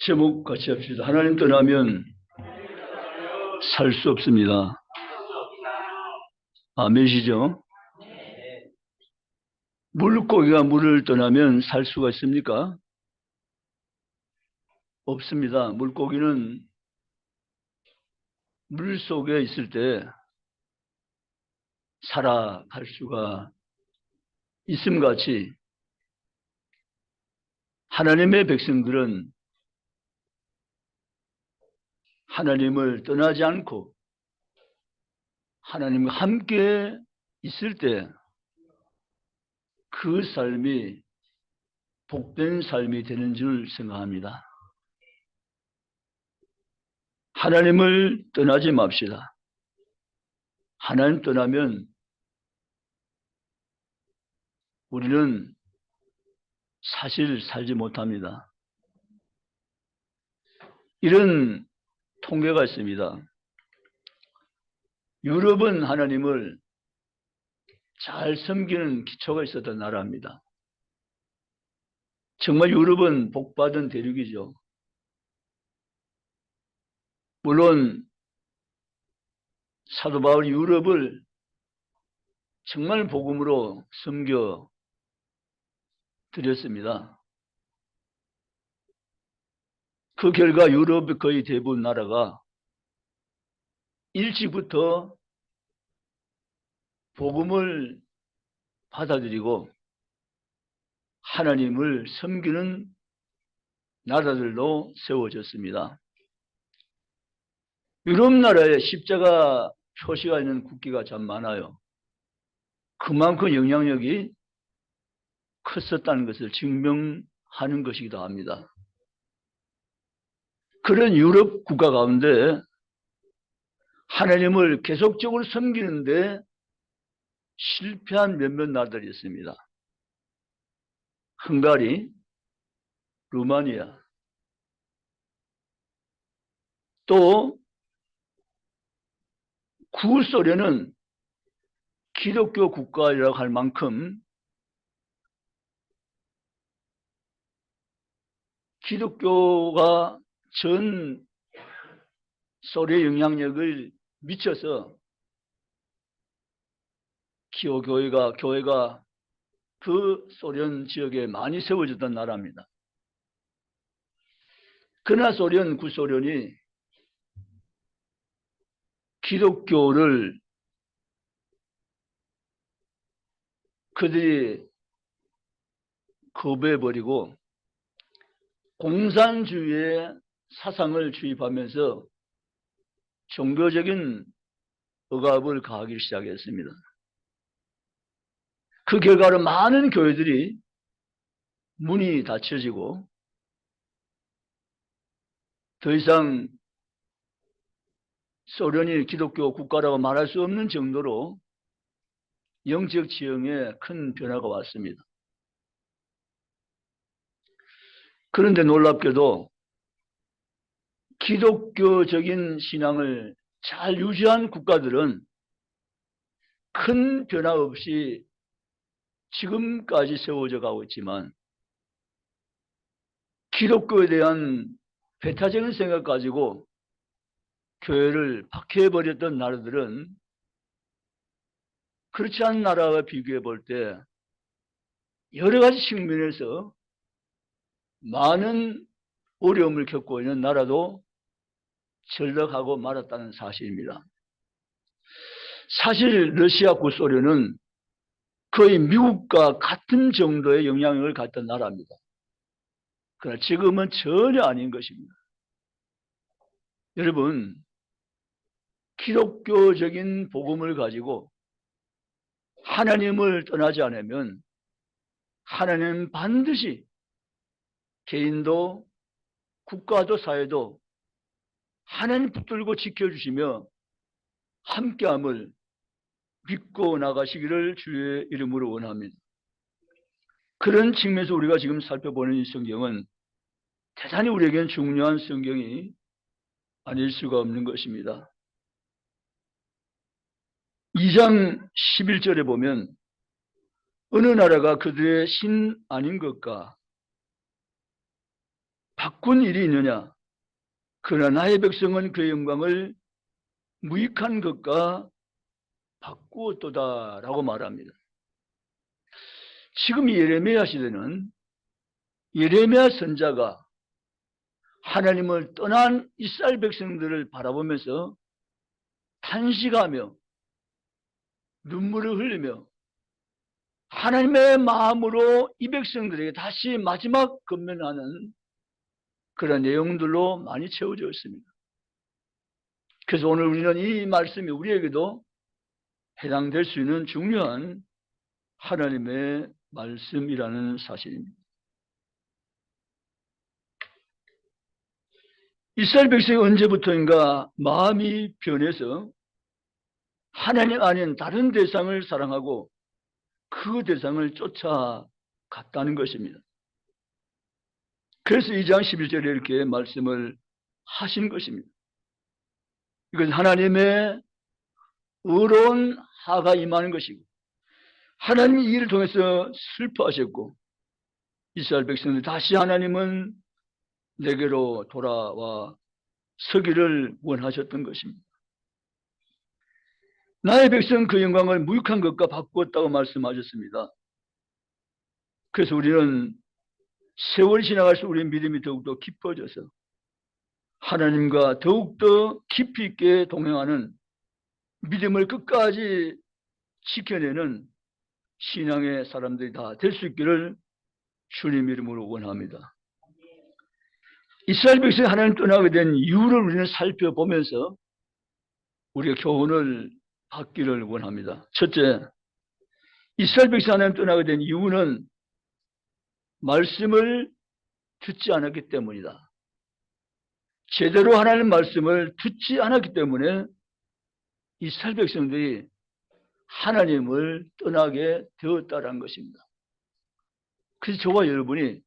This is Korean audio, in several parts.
제목 같이 합시다. 하나님 떠나면 살 수 없습니다. 몇이죠? 물고기가 물을 떠나면 살 수가 있습니까? 없습니다. 물고기는 물 속에 있을 때 살아갈 수가 있음 같이 하나님의 백성들은 하나님을 떠나지 않고 하나님과 함께 있을 때 그 삶이 복된 삶이 되는 줄 생각합니다. 하나님을 떠나지 맙시다. 하나님 떠나면 우리는 사실 살지 못합니다. 이런 통계가 있습니다. 유럽은 하나님을 잘 섬기는 기초가 있었던 나라입니다. 정말 유럽은 복받은 대륙이죠. 물론 사도 바울이 유럽을 정말 복음으로 섬겨 드렸습니다. 그 결과 유럽의 거의 대부분 나라가 일찍부터 복음을 받아들이고 하나님을 섬기는 나라들로 세워졌습니다. 유럽 나라에 십자가 표시가 있는 국기가 참 많아요. 그만큼 영향력이 컸었다는 것을 증명하는 것이기도 합니다. 그런 유럽 국가 가운데 하나님을 계속적으로 섬기는데 실패한 몇몇 나라들이 있습니다. 헝가리, 루마니아, 또 구소련은 기독교 국가라고 할 만큼 기독교가 전 소련의 영향력을 미쳐서 교회가 그 소련 지역에 많이 세워졌던 나라입니다. 그러나 구소련이 기독교를 그들이 거부해버리고 공산주의의 사상을 주입하면서 종교적인 억압을 가하기 시작했습니다. 그 결과로 많은 교회들이 문이 닫혀지고 더 이상 소련이 기독교 국가라고 말할 수 없는 정도로 영적 지형에 큰 변화가 왔습니다. 그런데 놀랍게도 기독교적인 신앙을 잘 유지한 국가들은 큰 변화 없이 지금까지 세워져 가고 있지만 기독교에 대한 배타적인 생각 가지고 교회를 박해해버렸던 나라들은 그렇지 않은 나라와 비교해 볼 때 여러 가지 측면에서 많은 어려움을 겪고 있는 나라도 전락하고 말았다는 사실입니다. 사실 러시아 구소련은 거의 미국과 같은 정도의 영향력을 갖던 나라입니다. 그러나 지금은 전혀 아닌 것입니다. 여러분, 기독교적인 복음을 가지고 하나님을 떠나지 않으면 하나님은 반드시 개인도 국가도 사회도 하나님 붙들고 지켜주시며 함께함을 믿고 나가시기를 주의 이름으로 원합니다. 그런 측면에서 우리가 지금 살펴보는 이 성경은 대단히 우리에게는 중요한 성경이 아닐 수가 없는 것입니다. 2장 11절에 보면 어느 나라가 그들의 신 아닌 것과 바꾼 일이 있느냐? 그러나 나의 백성은 그의 영광을 무익한 것과 바꾸었도다라고 말합니다. 지금 예레미야 시대는 예레미야 선자가 하나님을 떠난 이스라엘 백성들을 바라보면서 탄식하며 눈물을 흘리며 하나님의 마음으로 이 백성들에게 다시 마지막 권면하는 그런 내용들로 많이 채워져 있습니다. 그래서 오늘 우리는 이 말씀이 우리에게도 해당될 수 있는 중요한 하나님의 말씀이라는 사실입니다. 이스라엘 백성이 언제부터인가 마음이 변해서 하나님 아닌 다른 대상을 사랑하고 그 대상을 쫓아갔다는 것입니다. 그래서 2장 11절에 이렇게 말씀을 하신 것입니다. 이것은 하나님의 의로운 하가 임하는 것이고 하나님이 이 일을 통해서 슬퍼하셨고 이스라엘 백성들 다시 하나님은 내게로 돌아와 서기를 원하셨던 것입니다. 나의 백성 그 영광을 무익한 것과 바꾸었다고 말씀하셨습니다. 그래서 우리는 세월이 지나갈수록 우리의 믿음이 더욱더 깊어져서 하나님과 더욱더 깊이 있게 동행하는 믿음을 끝까지 지켜내는 신앙의 사람들이 다 될 수 있기를 주님 이름으로 원합니다. 이스라엘 백성이 하나님 떠나게 된 이유를 우리는 살펴보면서 우리가 교훈을 받기를 원합니다. 첫째, 이스라엘 백성이 하나님 떠나게 된 이유는 말씀을 듣지 않았기 때문이다. 제대로 하나님 말씀을 듣지 않았기 때문에 이스라엘 백성들이 하나님을 떠나게 되었다는 것입니다. 그래서 저와 여러분이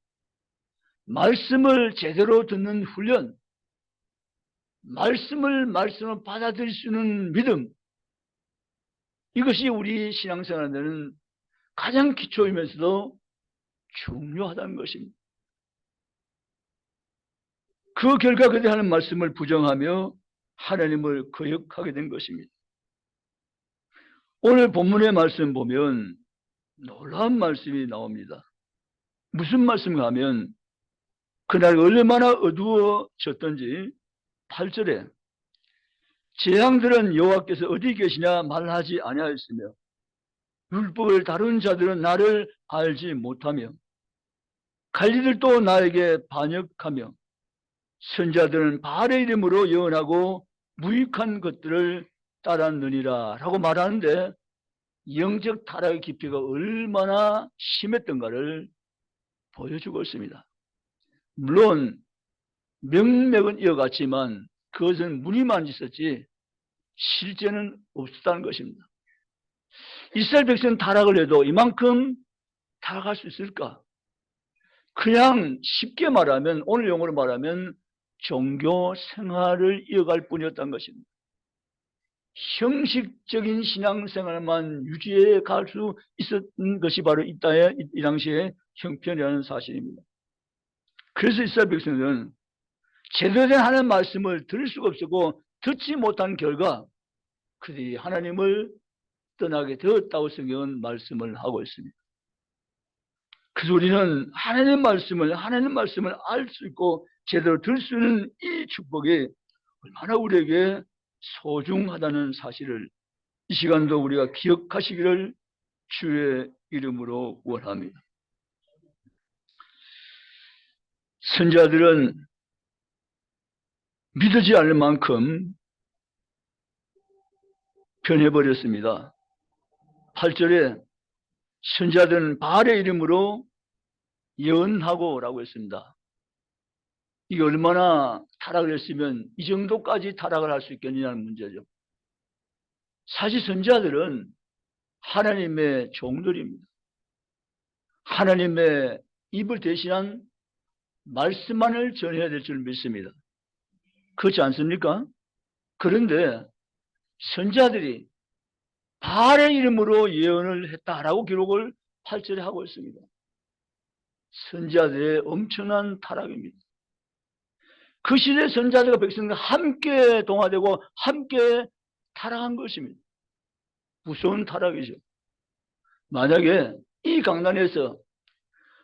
말씀을 제대로 듣는 훈련, 말씀을 받아들일 수 있는 믿음, 이것이 우리 신앙생활에는 가장 기초이면서도 중요하다는 것입니다. 그 결과 그들이 하는 말씀을 부정하며 하나님을 거역하게 된 것입니다. 오늘 본문의 말씀 보면 놀라운 말씀이 나옵니다. 무슨 말씀인가 하면 그날 얼마나 어두워졌던지 8절에 재앙들은 여호와께서 어디 계시냐 말하지 아니하였으며 율법을 다룬 자들은 나를 알지 못하며 관리들도 나에게 반역하며 선자들은 바알의 이름으로 예언하고 무익한 것들을 따랐느니라 라고 말하는데 영적 타락의 깊이가 얼마나 심했던가를 보여주고 있습니다. 물론 명맥은 이어갔지만 그것은 무늬만 있었지 실제는 없었다는 것입니다. 이스라엘 백성은 타락을 해도 이만큼 타락할 수 있을까? 그냥 쉽게 말하면 오늘 용어로 말하면 종교 생활을 이어갈 뿐이었다는 것입니다. 형식적인 신앙생활만 유지해 갈 수 있었던 것이 바로 이 당시의 형편이라는 사실입니다. 그래서 이스라엘 백성들은 제대로 된 하나님의 말씀을 들을 수가 없었고 듣지 못한 결과 그들이 하나님을 떠나게 되었다고 성경은 말씀을 하고 있습니다. 그래서 우리는 하나님의 말씀을 알 수 있고 제대로 들을 수 있는 이 축복이 얼마나 우리에게 소중하다는 사실을 이 시간도 우리가 기억하시기를 주의 이름으로 원합니다. 선지자들은 믿어지지 않을 만큼 변해버렸습니다. 8절에 선지자들은 바알의 이름으로 예언하고 라고 했습니다. 이게 얼마나 타락을 했으면 이 정도까지 타락을 할 수 있겠느냐는 문제죠. 사실 선지자들은 하나님의 종들입니다. 하나님의 입을 대신한 말씀만을 전해야 될 줄 믿습니다. 그렇지 않습니까? 그런데 선지자들이 바알의 이름으로 예언을 했다라고 기록을 8절에 하고 있습니다. 선지자들의 엄청난 타락입니다. 그 시대 선자들과 백성들과 함께 동화되고 함께 타락한 것입니다. 무서운 타락이죠. 만약에 이 강단에서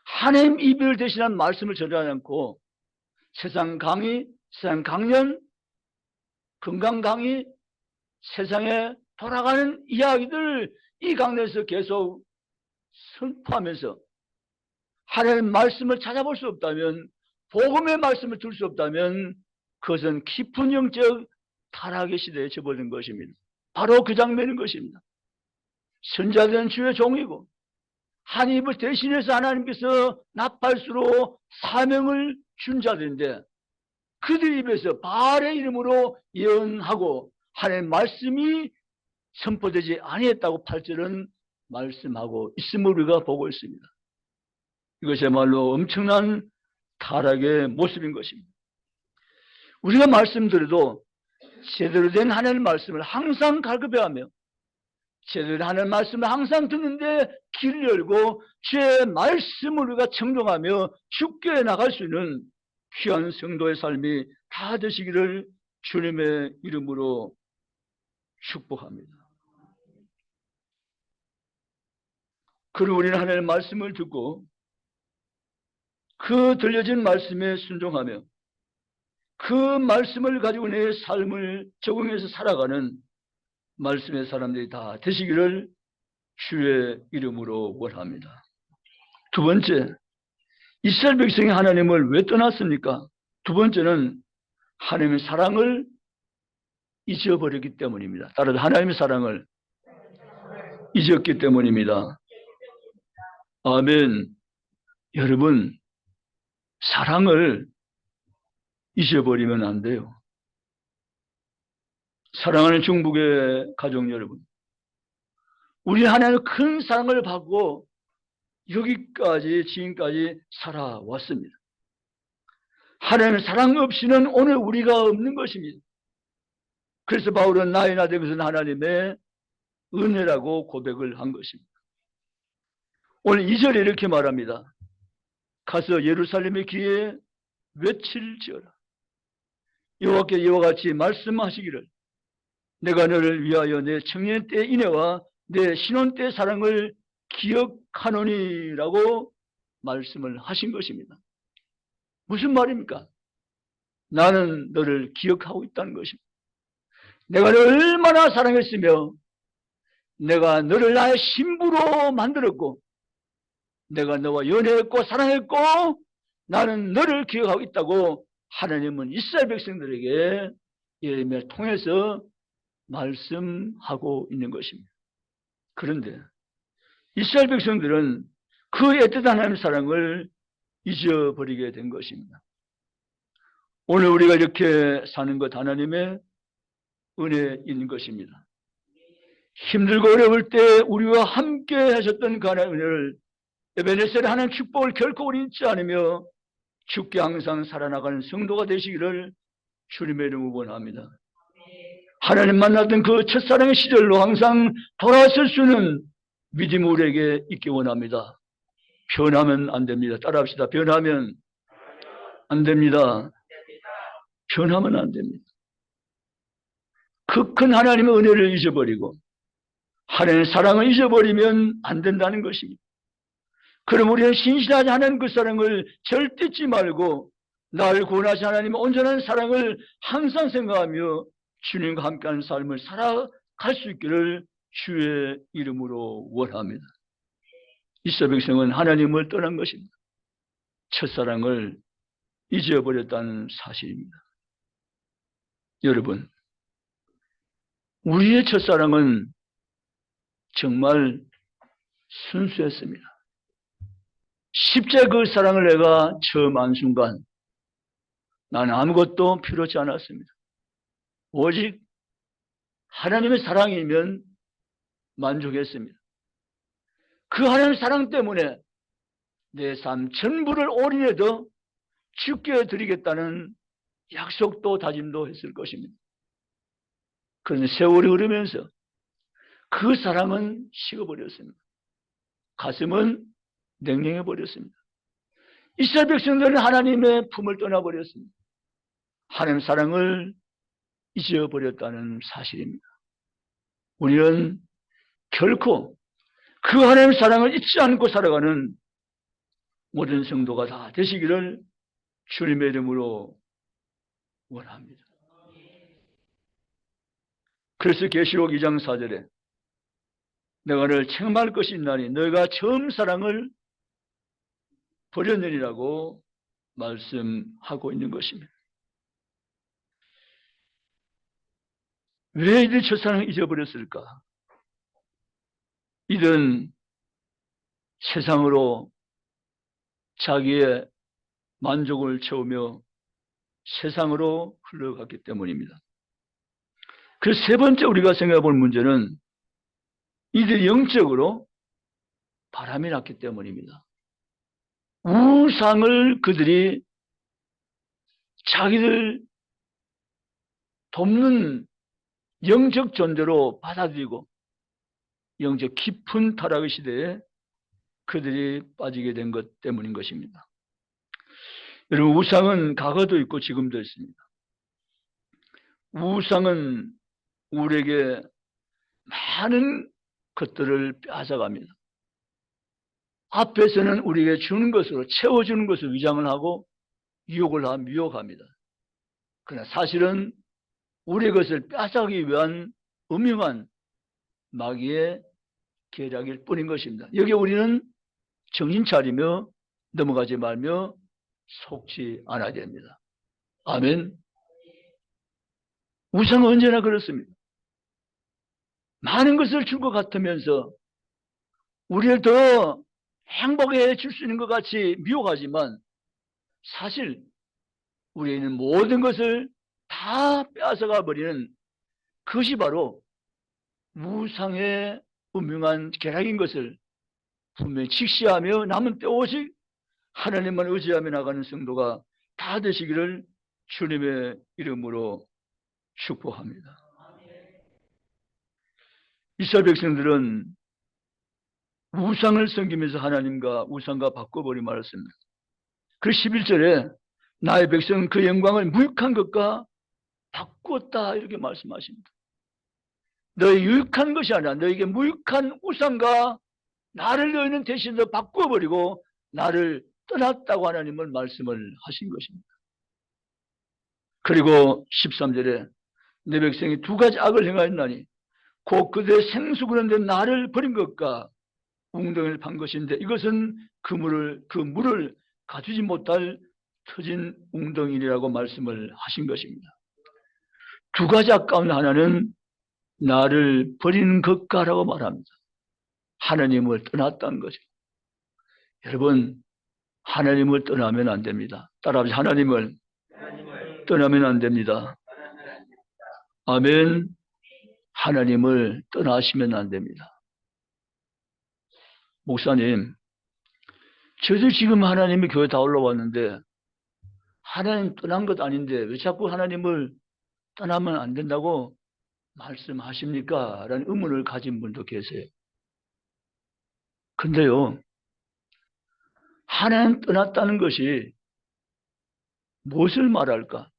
하나님 이별 대신한 말씀을 전하지 않고 세상 강의, 세상 강연, 건강 강의, 세상에 돌아가는 이야기들 이 강단에서 계속 선포하면서 하나님의 말씀을 찾아볼 수 없다면, 복음의 말씀을 들 수 없다면 그것은 깊은 영적 타락의 시대에 접어든 것입니다. 바로 그 장면인 것입니다. 선자들은 주의 종이고 하나님을 대신해서 하나님께서 나팔수로 사명을 준 자들인데 그들 입에서 바알의 이름으로 예언하고 하나님의 말씀이 선포되지 아니했다고 8절은 말씀하고 있음을 우리가 보고 있습니다. 이것이야말로 엄청난 타락의 모습인 것입니다. 우리가 말씀드려도 제대로 된 하나님의 말씀을 항상 갈급해하며 제대로 된 하나님의 말씀을 항상 듣는데 길을 열고 주의 말씀을 우리가 청종하며 죽게 나갈 수 있는 귀한 성도의 삶이 다 되시기를 주님의 이름으로 축복합니다. 그리고 우리는 하나님의 말씀을 듣고 그 들려진 말씀에 순종하며 그 말씀을 가지고 내 삶을 적응해서 살아가는 말씀의 사람들이 다 되시기를 주의 이름으로 원합니다. 두 번째, 이스라엘 백성이 하나님을 왜 떠났습니까? 두 번째는 하나님의 사랑을 잊어버렸기 때문입니다. 따라서 하나님의 사랑을 잊었기 때문입니다. 아멘. 여러분, 사랑을 잊어버리면 안 돼요. 사랑하는 중국의 가족 여러분, 우리 하나님의 큰 사랑을 받고 여기까지 지금까지 살아왔습니다. 하나님의 사랑 없이는 오늘 우리가 없는 것입니다. 그래서 바울은 나이나 된 것은 하나님의 은혜라고 고백을 한 것입니다. 오늘 2절에 이렇게 말합니다. 가서 예루살렘의 귀에 외칠지어라. 여호와께서 이와 같이 말씀하시기를 내가 너를 위하여 내 청년 때 인애와 내 신혼 때 사랑을 기억하노니라고 말씀을 하신 것입니다. 무슨 말입니까? 나는 너를 기억하고 있다는 것입니다. 내가 너를 얼마나 사랑했으며 내가 너를 나의 신부로 만들었고 내가 너와 연애했고 사랑했고 나는 너를 기억하고 있다고 하나님은 이스라엘 백성들에게 예레미야를 통해서 말씀하고 있는 것입니다. 그런데 이스라엘 백성들은 그 애틋한 하나님의 사랑을 잊어버리게 된 것입니다. 오늘 우리가 이렇게 사는 것 하나님의 은혜인 것입니다. 힘들고 어려울 때 우리와 함께 하셨던 그 하나님의 은혜를 에베네셀의 하나님 축복을 결코 우리 잊지 않으며 죽게 항상 살아나가는 성도가 되시기를 주님의 이름으로 원합니다. 하나님 만났던 그 첫사랑의 시절로 항상 돌아설 수 있는 믿음이 우리에게 있기 원합니다. 변하면 안 됩니다. 따라합시다. 변하면 안 됩니다. 변하면 안 됩니다. 그 큰 하나님의 은혜를 잊어버리고 하나님의 사랑을 잊어버리면 안 된다는 것입니다. 그럼 우리는 신실하지 않은 그 사랑을 절대 잊지 말고 나를 구원하신 하나님의 온전한 사랑을 항상 생각하며 주님과 함께하는 삶을 살아갈 수 있기를 주의 이름으로 원합니다. 이스라엘 백성은 하나님을 떠난 것입니다. 첫사랑을 잊어버렸다는 사실입니다. 여러분, 우리의 첫사랑은 정말 순수했습니다. 십자가 그 사랑을 내가 처음 안 순간 나는 아무것도 필요치 않았습니다. 오직 하나님의 사랑이면 만족했습니다. 그 하나님의 사랑 때문에 내 삶 전부를 올인해도 죽게 드리겠다는 약속도 다짐도 했을 것입니다. 그런데 세월이 흐르면서 그 사랑은 식어버렸습니다. 가슴은 냉랭해 버렸습니다. 이스라엘 백성들은 하나님의 품을 떠나버렸습니다. 하나님 사랑을 잊어버렸다는 사실입니다. 우리는 결코 그 하나님 사랑을 잊지 않고 살아가는 모든 성도가 다 되시기를 주님의 이름으로 원합니다. 그래서 계시록 2장 4절에 내가 너를 책망할 것이 있나니 너희가 처음 사랑을 버렸느니라고 말씀하고 있는 것입니다. 왜 이들이 첫사랑을 잊어버렸을까? 이들은 세상으로 자기의 만족을 채우며 세상으로 흘러갔기 때문입니다. 그래서 세 번째 우리가 생각해 볼 문제는 이들이 영적으로 바람이 났기 때문입니다. 우상을 그들이 자기들 돕는 영적 존재로 받아들이고 영적 깊은 타락의 시대에 그들이 빠지게 된 것 때문인 것입니다. 여러분, 우상은 과거도 있고 지금도 있습니다. 우상은 우리에게 많은 것들을 빼앗아갑니다. 앞에서는 우리에게 주는 것으로, 채워주는 것으로 위장을 하고 유혹을 하고 미혹합니다. 그러나 사실은 우리의 것을 빼앗아가기 위한 음흉한 마귀의 계략일 뿐인 것입니다. 여기에 우리는 정신 차리며 넘어가지 말며 속지 않아야 됩니다. 아멘. 우상은 언제나 그렇습니다. 많은 것을 줄 것 같으면서 우리를 더 행복해 해줄 수 있는 것 같이 미혹하지만 사실 우리는 모든 것을 다 빼앗아가 버리는 그것이 바로 우상의 음흉한 계략인 것을 분명히 직시하며 남은 때오직 하나님만 의지하며 나가는 성도가 다 되시기를 주님의 이름으로 축복합니다. 이스라엘 백성들은 우상을 섬기면서 하나님과 우상과 바꿔버리고 말았습니다. 그 11절에 나의 백성은 그 영광을 무익한 것과 바꾸었다 이렇게 말씀하십니다. 너희 유익한 것이 아니라 너에게 무익한 우상과 나를 너희는 대신해서 바꿔버리고 나를 떠났다고 하나님은 말씀을 하신 것입니다. 그리고 13절에 내 백성이 두 가지 악을 행하였나니 곧 그들의 생수그런데 나를 버린 것과 웅덩이를 판 것인데 이것은 그 물을 가두지 못할 터진 웅덩이라고 말씀을 하신 것입니다. 두 가지 악 가운데 하나는 나를 버리는 것과라고 말합니다. 하나님을 떠났다는 거죠. 여러분, 하나님을 떠나면 안 됩니다. 따라합시다. 하나님을 떠나면 안 됩니다. 아멘. 하나님을 떠나시면 안 됩니다. 목사님, 저도 지금 하나님의 교회 다 올라왔는데 하나님 떠난 것 아닌데 왜 자꾸 하나님을 떠나면 안 된다고 말씀하십니까? 라는 의문을 가진 분도 계세요. 근데요, 하나님 떠났다는 것이 무엇을 말할까?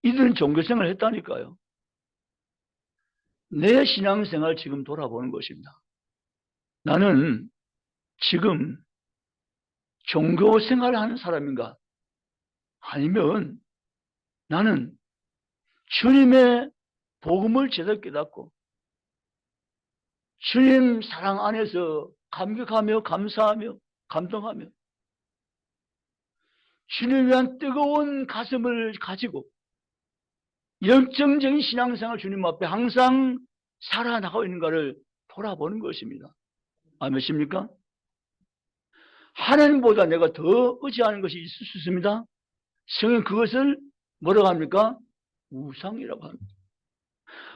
이들은 종교생활을 했다니까요. 내 신앙생활 지금 돌아보는 것입니다. 나는 지금 종교생활을 하는 사람인가? 아니면 나는 주님의 복음을 제대로 깨닫고 주님 사랑 안에서 감격하며 감사하며 감동하며 주님을 위한 뜨거운 가슴을 가지고 열정적인 신앙생활 주님 앞에 항상 살아나가고 있는가를 돌아보는 것입니다. 아멘입니까? 하나님보다 내가 더 의지하는 것이 있을 수 있습니다. 성경 그것을 뭐라고 합니까? 우상이라고 합니다.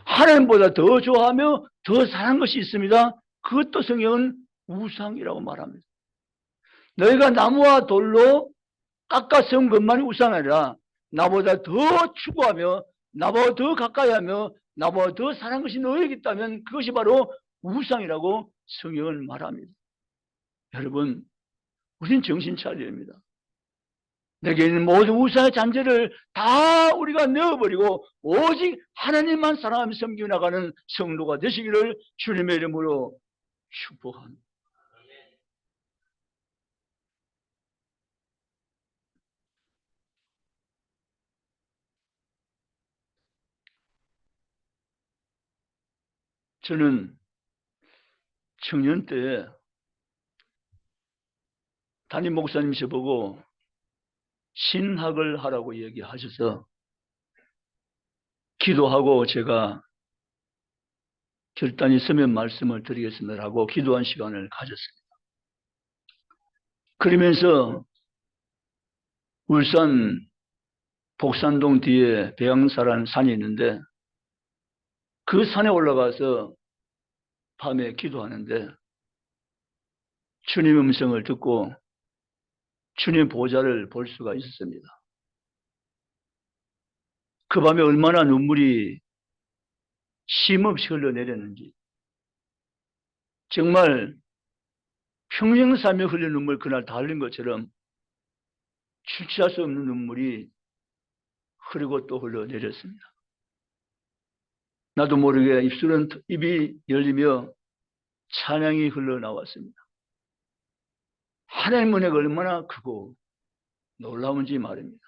하나님보다 더 좋아하며 더 사랑하는 것이 있습니다. 그것도 성경은 우상이라고 말합니다. 너희가 나무와 돌로 깎아 세운 것만이 우상이 아니라 나보다 더 추구하며 나보다 더 가까이하며 나보다 더 사랑하는 것이 너에게 있다면 그것이 바로 우상이라고 성경은 말합니다. 여러분, 우리는 정신 차려야 됩니다. 내게 있는 모든 우상의 잔재를 다 우리가 내어버리고 오직 하나님만 사랑하며 섬기며 나가는 성도가 되시기를 주님의 이름으로 축복합니다. 저는 청년 때 담임 목사님이 저보고 신학을 하라고 얘기하셔서 기도하고 제가 결단이 서면 말씀을 드리겠습니다 하고 기도한 시간을 가졌습니다. 그러면서 울산 복산동 뒤에 배양사라는 산이 있는데 그 산에 올라가서 밤에 기도하는데 주님의 음성을 듣고 주님의 보좌를 볼 수가 있었습니다. 그 밤에 얼마나 눈물이 쉼없이 흘러내렸는지, 정말 평생 살며 흘린 눈물 그날 다 흘린 것처럼 주체할 수 없는 눈물이 흐르고 또 흘러내렸습니다. 나도 모르게 입이 열리며 찬양이 흘러나왔습니다. 하나님 은혜가 얼마나 크고 놀라운지 말입니다.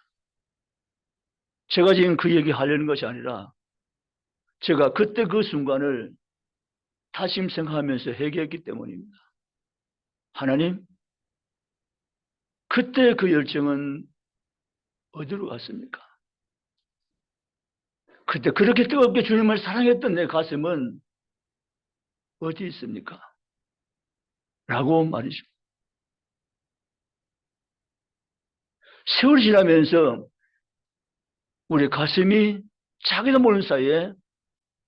제가 지금 그 얘기 하려는 것이 아니라 제가 그때 그 순간을 다시 생각하면서 회개했기 때문입니다. 하나님, 그때 그 열정은 어디로 갔습니까? 그때 그렇게 뜨겁게 주님을 사랑했던 내 가슴은 어디 있습니까? 라고 말이죠. 세월이 지나면서 우리 가슴이 자기도 모르는 사이에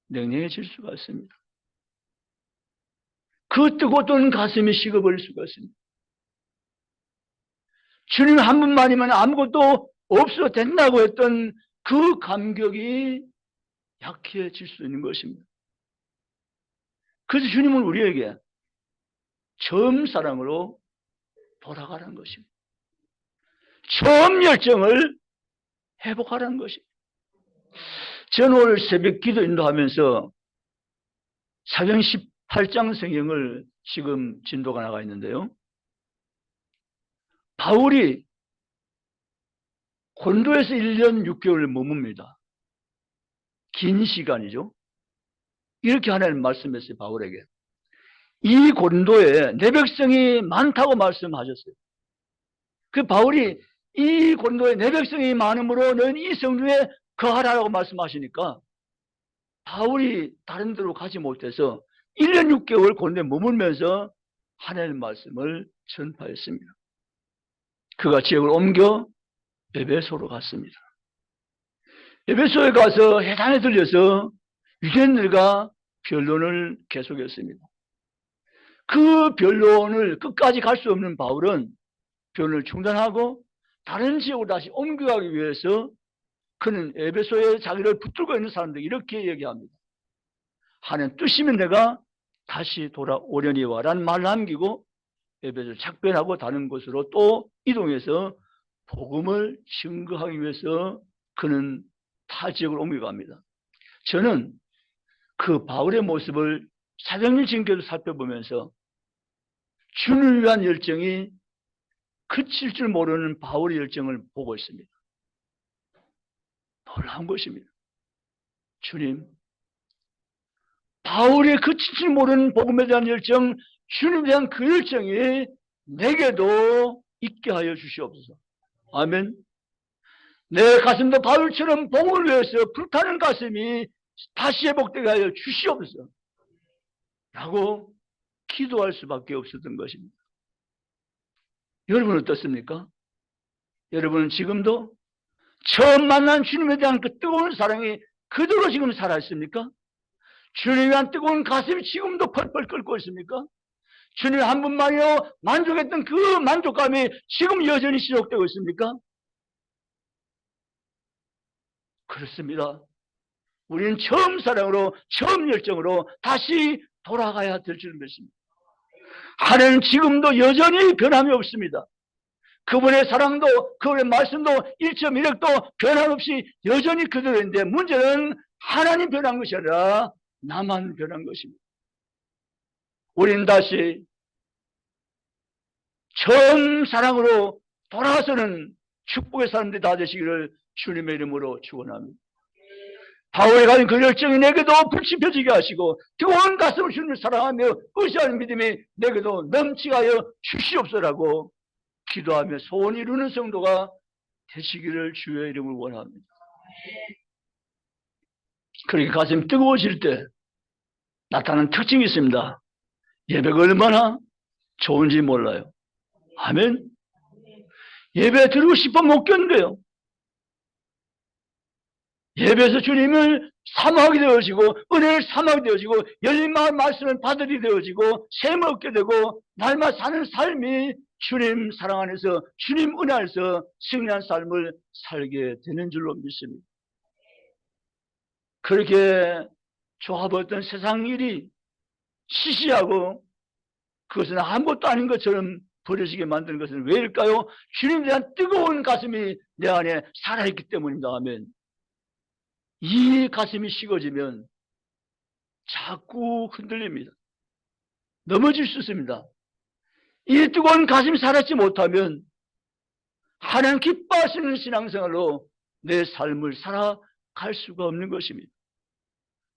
냉랭해질 수가 있습니다. 그 뜨거웠던 가슴이 식어버릴 수가 있습니다. 주님 한 분만이면 아무것도 없어도 된다고 했던 그 감격이 약해질 수 있는 것입니다. 그래서 주님은 우리에게 처음 사랑으로 돌아가라는 것입니다. 처음 열정을 회복하라는 것입니다. 저는 오늘 새벽 기도 인도하면서 사도행 18장 성경을 지금 진도가 나가 있는데요. 바울이 곤도에서 1년 6개월을 머뭅니다. 긴 시간이죠. 이렇게 하나님 말씀했어요. 바울에게. 이 곤도에 내 백성이 많다고 말씀하셨어요. 그 바울이 이 곤도에 내 백성이 많으므로 너는 이 성중에 거하라고 말씀하시니까 바울이 다른 데로 가지 못해서 1년 6개월 곤도에 머물면서 하나님의 말씀을 전파했습니다. 그가 지역을 옮겨 에베소로 갔습니다. 에베소에 가서 회당에 들려서 유대인들과 변론을 계속했습니다. 그 변론을 끝까지 갈 수 없는 바울은 변론을 중단하고 다른 지역으로 다시 옮겨가기 위해서 그는 에베소에 자기를 붙들고 있는 사람들 이렇게 얘기합니다. 하는 뜻이면 내가 다시 돌아오려니와 라는 말을 남기고 에베소를 작변하고 다른 곳으로 또 이동해서 복음을 증거하기 위해서 그는 타 지역을 옮겨갑니다. 저는 그 바울의 모습을 사도행전 지금까지 살펴보면서 주님을 위한 열정이 그칠 줄 모르는 바울의 열정을 보고 있습니다. 놀라운 것입니다. 주님, 바울의 그칠 줄 모르는 복음에 대한 열정, 주님에 대한 그 열정이 내게도 있게 하여 주시옵소서. 아멘. 내 가슴도 바울처럼 복음을 위해서 불타는 가슴이 다시 회복되게 하여 주시옵소서. 라고 기도할 수밖에 없었던 것입니다. 여러분은 어떻습니까? 여러분은 지금도 처음 만난 주님에 대한 그 뜨거운 사랑이 그대로 지금 살아있습니까? 주님에 대한 뜨거운 가슴이 지금도 펄펄 끓고 있습니까? 주님 한 분만이요 만족했던 그 만족감이 지금 여전히 지속되고 있습니까? 그렇습니다. 우리는 처음 사랑으로 처음 열정으로 다시 돌아가야 될 줄 믿습니다. 하나님은 지금도 여전히 변함이 없습니다. 그분의 사랑도 그분의 말씀도 1.1획도 변함없이 여전히 그대로인데 문제는 하나님 변한 것이 아니라 나만 변한 것입니다. 우린 다시 처음 사랑으로 돌아서는 축복의 사람들이 다 되시기를 주님의 이름으로 축원합니다. 바울이 가진 그 열정이 내게도 불치 펴지게 하시고 뜨거운 가슴을 주님을 사랑하며 의지하는 믿음이 내게도 넘치게 하여 주시옵소라고 기도하며 소원 이루는 성도가 되시기를 주의 이름을 원합니다. 그렇게 가슴이 뜨거워질 때 나타나는 특징이 있습니다. 예배가 얼마나 좋은지 몰라요. 아멘. 예배 드리고 싶어 못 견뎌요. 예배에서 주님을 사모하게 되어지고 은혜를 사모하게 되어지고 열린 마음 말씀을 받으게 되어지고 셈을 얻게 되고 날마다 사는 삶이 주님 사랑 안에서 주님 은혜 안에서 승리한 삶을 살게 되는 줄로 믿습니다. 그렇게 좋아보였던 세상 일이 시시하고 그것은 아무것도 아닌 것처럼 버려지게 만드는 것은 왜일까요? 주님에 대한 뜨거운 가슴이 내 안에 살아있기 때문입니다. 아멘. 이 가슴이 식어지면 자꾸 흔들립니다. 넘어질 수 있습니다. 이 뜨거운 가슴이 살아있지 못하면 하나님 기뻐하시는 신앙생활로 내 삶을 살아갈 수가 없는 것입니다.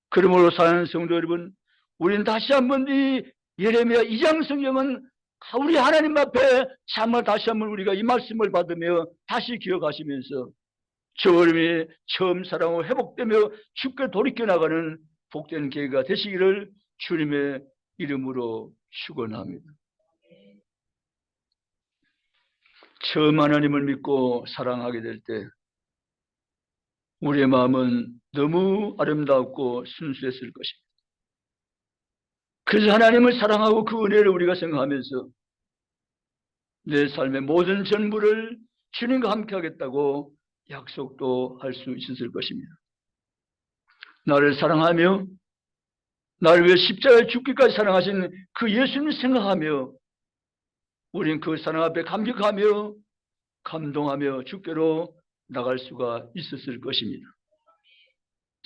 그러므로 사는 성도 여러분, 우리는 다시 한번 이 예레미야 2장 성경은 우리 하나님 앞에 참아 다시 한번 우리가 이 말씀을 받으며 다시 기억하시면서 저 어려움이 처음 사랑으로 회복되며 주께 돌이켜 나가는 복된 계기가 되시기를 주님의 이름으로 축원합니다. 처음 하나님을 믿고 사랑하게 될 때 우리의 마음은 너무 아름답고 순수했을 것입니다. 그래서 하나님을 사랑하고 그 은혜를 우리가 생각하면서 내 삶의 모든 전부를 주님과 함께 하겠다고 약속도 할 수 있었을 것입니다. 나를 사랑하며 나를 위해 십자가에 죽기까지 사랑하신 그 예수님을 생각하며 우리는 그 사랑 앞에 감격하며 감동하며 주께로 나갈 수가 있었을 것입니다.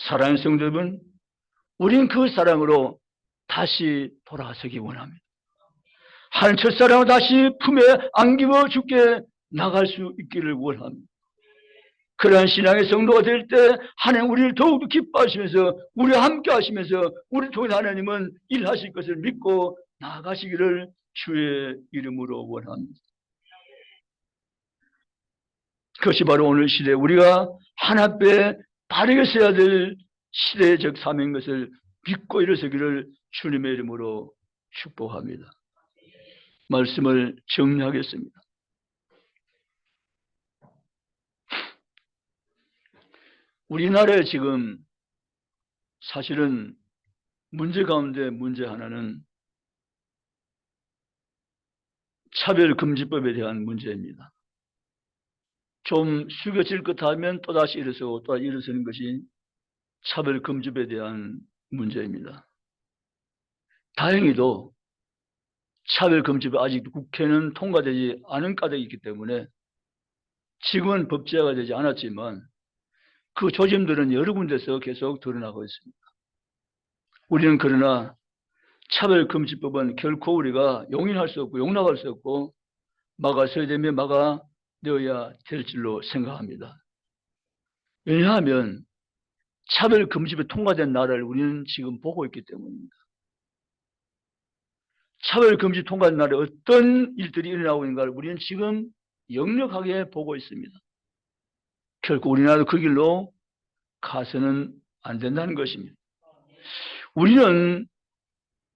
사랑하는 성도 여러분, 우리는 그 사랑으로 다시 돌아서기 원합니다. 한 첫사랑을 다시 품에 안기고 주께 나갈 수 있기를 원합니다. 그러한 신앙의 성도가 될 때 하나님 우리를 더욱더 기뻐하시면서 우리와 함께 하시면서 우리를 통해 하나님은 일하실 것을 믿고 나아가시기를 주의 이름으로 원합니다. 그것이 바로 오늘 시대에 우리가 하나님 앞에 바르게 서야 될 시대적 사명인 것을 믿고 일어서기를 주님의 이름으로 축복합니다. 말씀을 정리하겠습니다. 우리나라에 지금 사실은 문제 가운데 문제 하나는 차별금지법에 대한 문제입니다. 좀 숙여질 것 하면 또다시 일어서고 또다시 일어서는 것이 차별금지법에 대한 문제입니다. 다행히도 차별금지법 아직 국회는 통과되지 않은 까닭이 있기 때문에 지금은 법제화가 되지 않았지만 그 조짐들은 여러 군데서 계속 드러나고 있습니다. 우리는 그러나 차별금지법은 결코 우리가 용인할 수 없고 용납할 수 없고 막아서야 되면 막아내어야 될 줄로 생각합니다. 왜냐하면 차별금지법이 통과된 나라를 우리는 지금 보고 있기 때문입니다. 차별금지 통과된 나라에 어떤 일들이 일어나고 있는가를 우리는 지금 역력하게 보고 있습니다. 결코 우리나라도 그 길로 가서는 안 된다는 것입니다. 우리는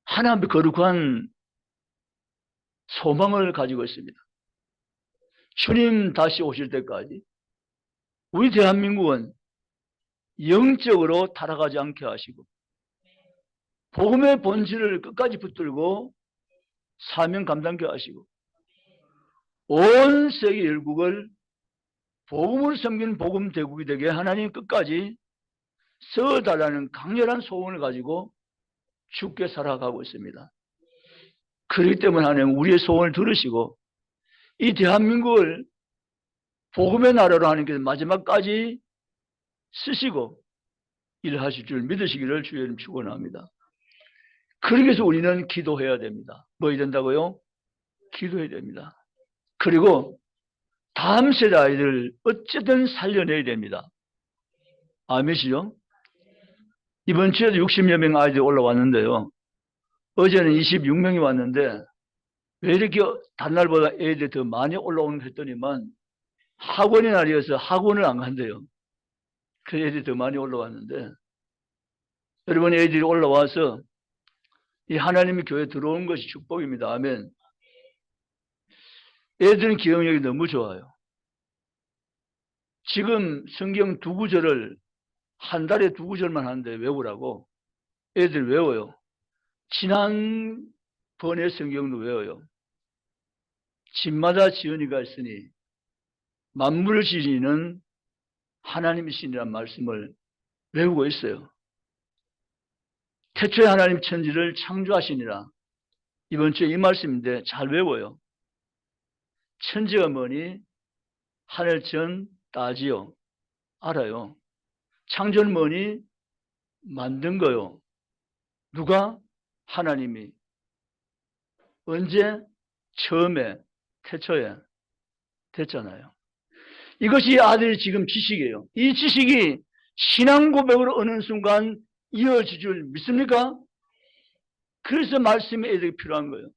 하나님의 거룩한 소망을 가지고 있습니다. 주님 다시 오실 때까지 우리 대한민국은 영적으로 타락하지 않게 하시고 복음의 본질을 끝까지 붙들고 사명 감당케 하시고 온 세계 열국을 복음을 섬기는 복음 대국이 되게 하나님 끝까지 세워달라는 강렬한 소원을 가지고 주께 살아가고 있습니다. 그렇기 때문에 하나님 우리의 소원을 들으시고 이 대한민국을 복음의 나라로 하나님께서 마지막까지 쓰시고 일하실 줄 믿으시기를 주의 이름 축원합니다. 그러기 위해서 우리는 기도해야 됩니다. 뭐 해야 된다고요? 기도해야 됩니다. 그리고 다음 세대 아이들을 어쨌든 살려내야 됩니다. 아멘이시죠? 이번 주에도 60여 명 아이들이 올라왔는데요. 어제는 26명이 왔는데 왜 이렇게 다른 날보다 애들이 더 많이 올라오는가 했더니만 학원이 날이어서 학원을 안 간대요. 그래서 애들이 더 많이 올라왔는데 여러분 애들이 올라와서 이 하나님의 교회에 들어온 것이 축복입니다. 아멘. 애들은 기억력이 너무 좋아요. 지금 성경 2구절을 한 달에 2구절만 하는데 외우라고 애들 외워요. 지난번에 성경도 외워요. 집마다 지은이가 있으니 만물을 지니는 하나님이시니란 말씀을 외우고 있어요. 태초에 하나님 천지를 창조하시니라. 이번 주에 이 말씀인데 잘 외워요. 천지가 뭐니? 하늘 전 따지요. 알아요. 창조는 뭐니? 만든 거요. 누가? 하나님이. 언제? 처음에, 태초에 됐잖아요. 이것이 아들의 지금 지식이에요. 이 지식이 신앙 고백으로 어느 순간 이어질 줄 믿습니까? 그래서 말씀이 애들이 필요한 거예요.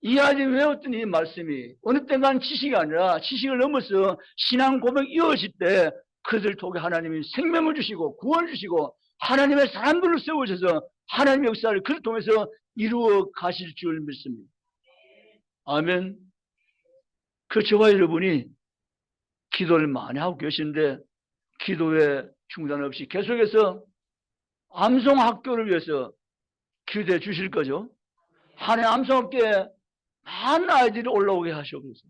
이 아들이 외웠던 이 말씀이 어느 때간 지식이 아니라 지식을 넘어서 신앙 고백이 이어질 때 그들 통해 하나님이 생명을 주시고 구원을 주시고 하나님의 사람들을 세우셔서 하나님의 역사를 그를 통해서 이루어 가실 줄 믿습니다. 아멘. 그 저와 여러분이 기도를 많이 하고 계신데 기도에 중단 없이 계속해서 암송학교를 위해서 기도해 주실 거죠. 하나님 암송학교에 많은 아이들이 올라오게 하시옵소서.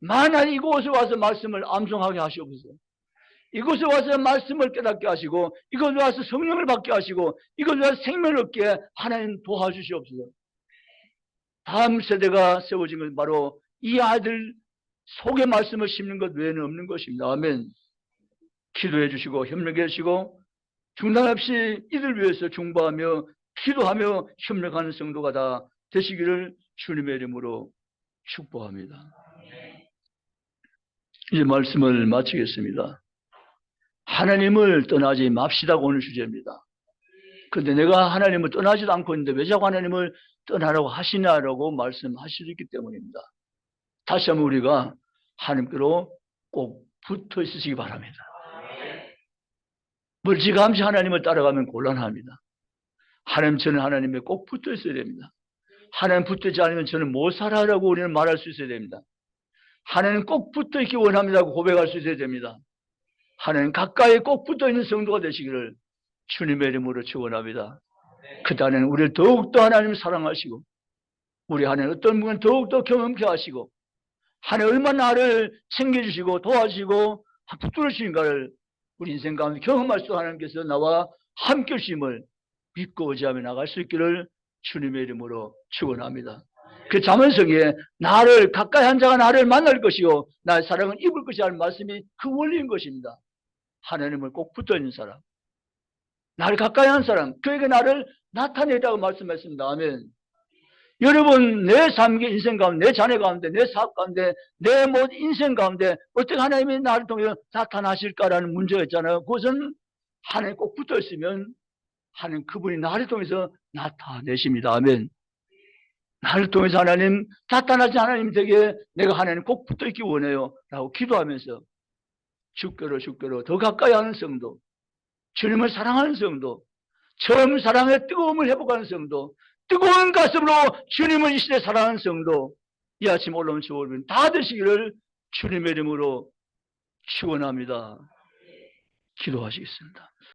많은 아이들이 이곳에 와서 말씀을 암송하게 하시옵소서. 이곳에 와서 말씀을 깨닫게 하시고 이곳에 와서 성령을 받게 하시고 이곳에 와서 생명을 얻게 하나님 도와주시옵소서. 다음 세대가 세워진 것은 바로 이 아이들 속에 말씀을 심는 것 외에는 없는 것입니다. 아멘. 기도해 주시고 협력해 주시고 중단 없이 이들 위해서 중보하며 기도하며 협력하는 성도가 다 되시기를 주님의 이름으로 축복합니다. 이제 말씀을 마치겠습니다. 하나님을 떠나지 맙시다가 오늘 주제입니다. 그런데 내가 하나님을 떠나지도 않고 있는데 왜 자꾸 하나님을 떠나라고 하시냐라고 말씀하시기 때문입니다. 다시 한번 우리가 하나님께로 꼭 붙어 있으시기 바랍니다. 멀찌감치 하나님을 따라가면 곤란합니다. 하나님, 저는 하나님에 꼭 붙어 있어야 됩니다. 하나님 붙어 있지 않으면 저는 못 살아라고 우리는 말할 수 있어야 됩니다. 하나님 꼭 붙어 있기 원합니다고 고백할 수 있어야 됩니다. 하나님 가까이 꼭 붙어 있는 성도가 되시기를 주님의 이름으로 축원합니다. 그 다음에는 우리를 더욱더 하나님 사랑하시고 우리 하나님 어떤 분은 더욱더 경험케 하시고 하나님 얼마나 나를 챙겨주시고 도와주시고 붙들어주신가를 우리 인생 가운데 경험할 수 하나님께서 나와 함께 하심을 믿고 의지하며 나갈 수 있기를 주님의 이름으로 축원합니다. 그 잠언성에 나를 가까이 한 자가 나를 만날 것이요 나의 사랑은 입을 것이라는 말씀이 그 원리인 것입니다. 하나님을 꼭 붙어있는 사람, 나를 가까이 한 사람, 그에게 나를 나타내라고 말씀했습니다. 아멘. 여러분, 내 삶의 인생 가운데, 내 자녀 가운데, 내 사업 가운데, 내 모든 인생 가운데 어떻게 하나님이 나를 통해 나타나실까라는 문제가 있잖아요. 그것은 하나님 꼭 붙어있으면 하나님 그분이 나를 통해서 나타내십니다. 아멘. 나를 통해서 하나님 나타나지 하나님 되게 내가 하나님 꼭 붙어있기 원해요 라고 기도하면서 주께로 더 가까이 하는 성도, 주님을 사랑하는 성도, 처음 사랑의 뜨거움을 회복하는 성도, 뜨거운 가슴으로 주님을 이 시대에 사랑하는 성도, 이 아침 올라온 주님을 다 되시기를 주님의 이름으로 축원합니다. 기도하시겠습니다.